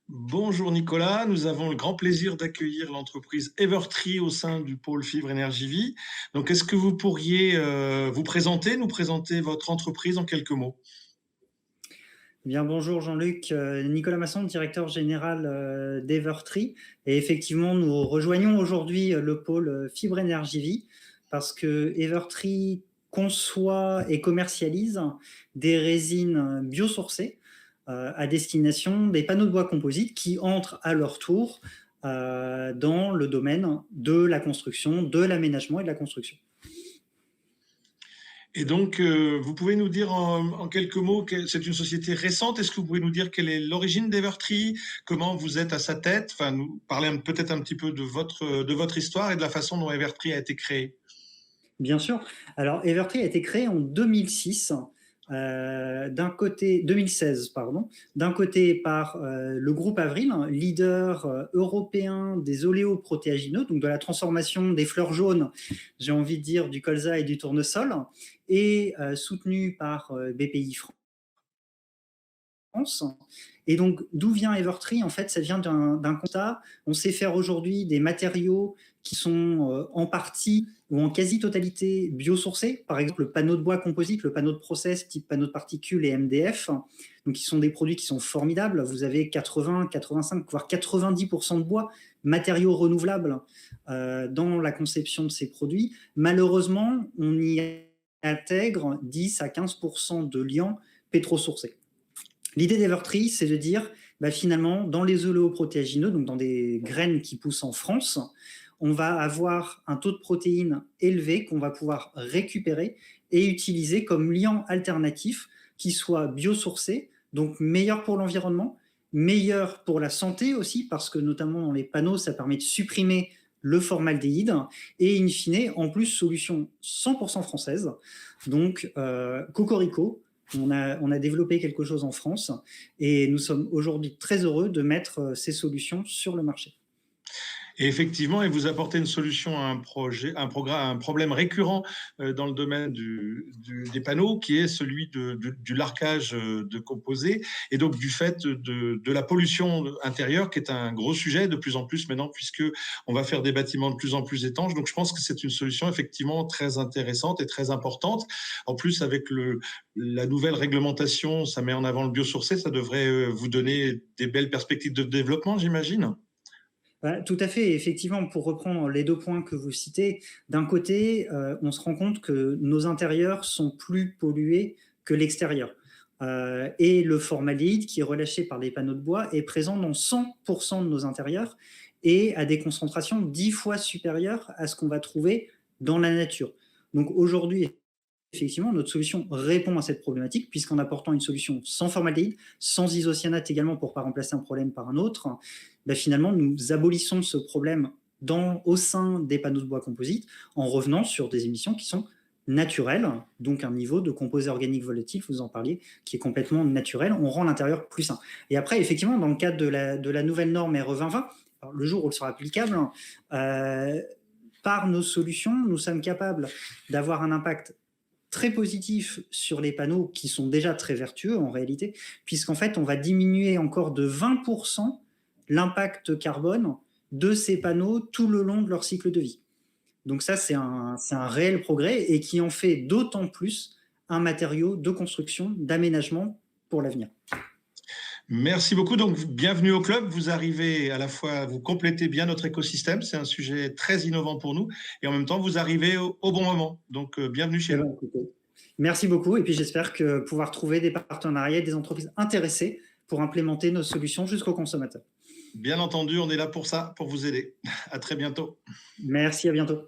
Bonjour Nicolas, nous avons le grand plaisir d'accueillir l'entreprise Evertree au sein du pôle Fibre Énergie Vie. Donc, est-ce que vous pourriez nous présenter votre entreprise en quelques mots? Bien, bonjour Jean-Luc, Nicolas Masson, directeur général d'Evertree. Et effectivement, nous rejoignons aujourd'hui le pôle Fibre Énergie Vie parce que Evertree conçoit et commercialise des résines biosourcées à destination des panneaux de bois composite qui entrent à leur tour dans le domaine de la construction, de l'aménagement et de la construction. Et donc, vous pouvez nous dire en quelques mots que c'est une société récente. Est-ce que vous pouvez nous dire quelle est l'origine d'Evertree, comment vous êtes à sa tête, enfin, nous parler peut-être un petit peu de votre histoire et de la façon dont Evertree a été créé? Bien sûr. Alors, Evertree a été créé en 2006, d'un côté, 2016, pardon, d'un côté par le groupe Avril, leader européen des oléoprotéagineux, donc de la transformation des fleurs jaunes, j'ai envie de dire du colza et du tournesol, et soutenu par BPI France. Et donc, d'où vient Evertree? En fait, ça vient d'un constat. On sait faire aujourd'hui des matériaux qui sont en partie ou en quasi-totalité biosourcés. Par exemple, le panneau de bois composite, le panneau de process type panneau de particules et MDF, donc qui sont des produits qui sont formidables. Vous avez 80, 85, voire 90% de bois, matériaux renouvelables dans la conception de ces produits. Malheureusement, on y intègre 10 à 15% de liants pétrosourcés. L'idée d'Evertree, c'est de dire, finalement, dans les oléoprotéagineux, donc dans des graines qui poussent en France, on va avoir un taux de protéines élevé qu'on va pouvoir récupérer et utiliser comme liant alternatif qui soit biosourcé, donc meilleur pour l'environnement, meilleur pour la santé aussi, parce que notamment dans les panneaux, ça permet de supprimer le formaldéhyde, et in fine, en plus, solution 100% française. Donc, cocorico, on a développé quelque chose en France et nous sommes aujourd'hui très heureux de mettre ces solutions sur le marché. Et effectivement, et vous apportez une solution à un problème récurrent dans le domaine des panneaux, qui est celui du largage de composés, et donc du fait de la pollution intérieure, qui est un gros sujet de plus en plus maintenant, puisque on va faire des bâtiments de plus en plus étanches. Donc je pense que c'est une solution effectivement très intéressante et très importante. En plus, avec la nouvelle réglementation, ça met en avant le biosourcé, ça devrait vous donner des belles perspectives de développement, j'imagine. Tout à fait. Effectivement, pour reprendre les deux points que vous citez, d'un côté, on se rend compte que nos intérieurs sont plus pollués que l'extérieur. Et le formaldéhyde qui est relâché par les panneaux de bois est présent dans 100% de nos intérieurs et à des concentrations 10 fois supérieures à ce qu'on va trouver dans la nature. Donc aujourd'hui, effectivement, notre solution répond à cette problématique, puisqu'en apportant une solution sans formaldéhyde, sans isocyanate également pour ne pas remplacer un problème par un autre, finalement, nous abolissons ce problème au sein des panneaux de bois composites en revenant sur des émissions qui sont naturelles, donc un niveau de composés organiques volatiles, vous en parliez, qui est complètement naturel. On rend l'intérieur plus sain. Et après, effectivement, dans le cadre de la nouvelle norme RE 2020, le jour où elle sera applicable, par nos solutions, nous sommes capables d'avoir un impact très positif sur les panneaux qui sont déjà très vertueux en réalité, puisqu'en fait, on va diminuer encore de 20% l'impact carbone de ces panneaux tout le long de leur cycle de vie. Donc ça, c'est un réel progrès et qui en fait d'autant plus un matériau de construction, d'aménagement pour l'avenir. Merci beaucoup. Donc, bienvenue au club. Vous arrivez à la fois, vous complétez bien notre écosystème. C'est un sujet très innovant pour nous. Et en même temps, vous arrivez au bon moment. Donc, bienvenue chez nous. Merci beaucoup. Et puis, j'espère que pouvoir trouver des partenariats et des entreprises intéressées pour implémenter nos solutions jusqu'aux consommateurs. Bien entendu, on est là pour ça, pour vous aider. À très bientôt. Merci, à bientôt.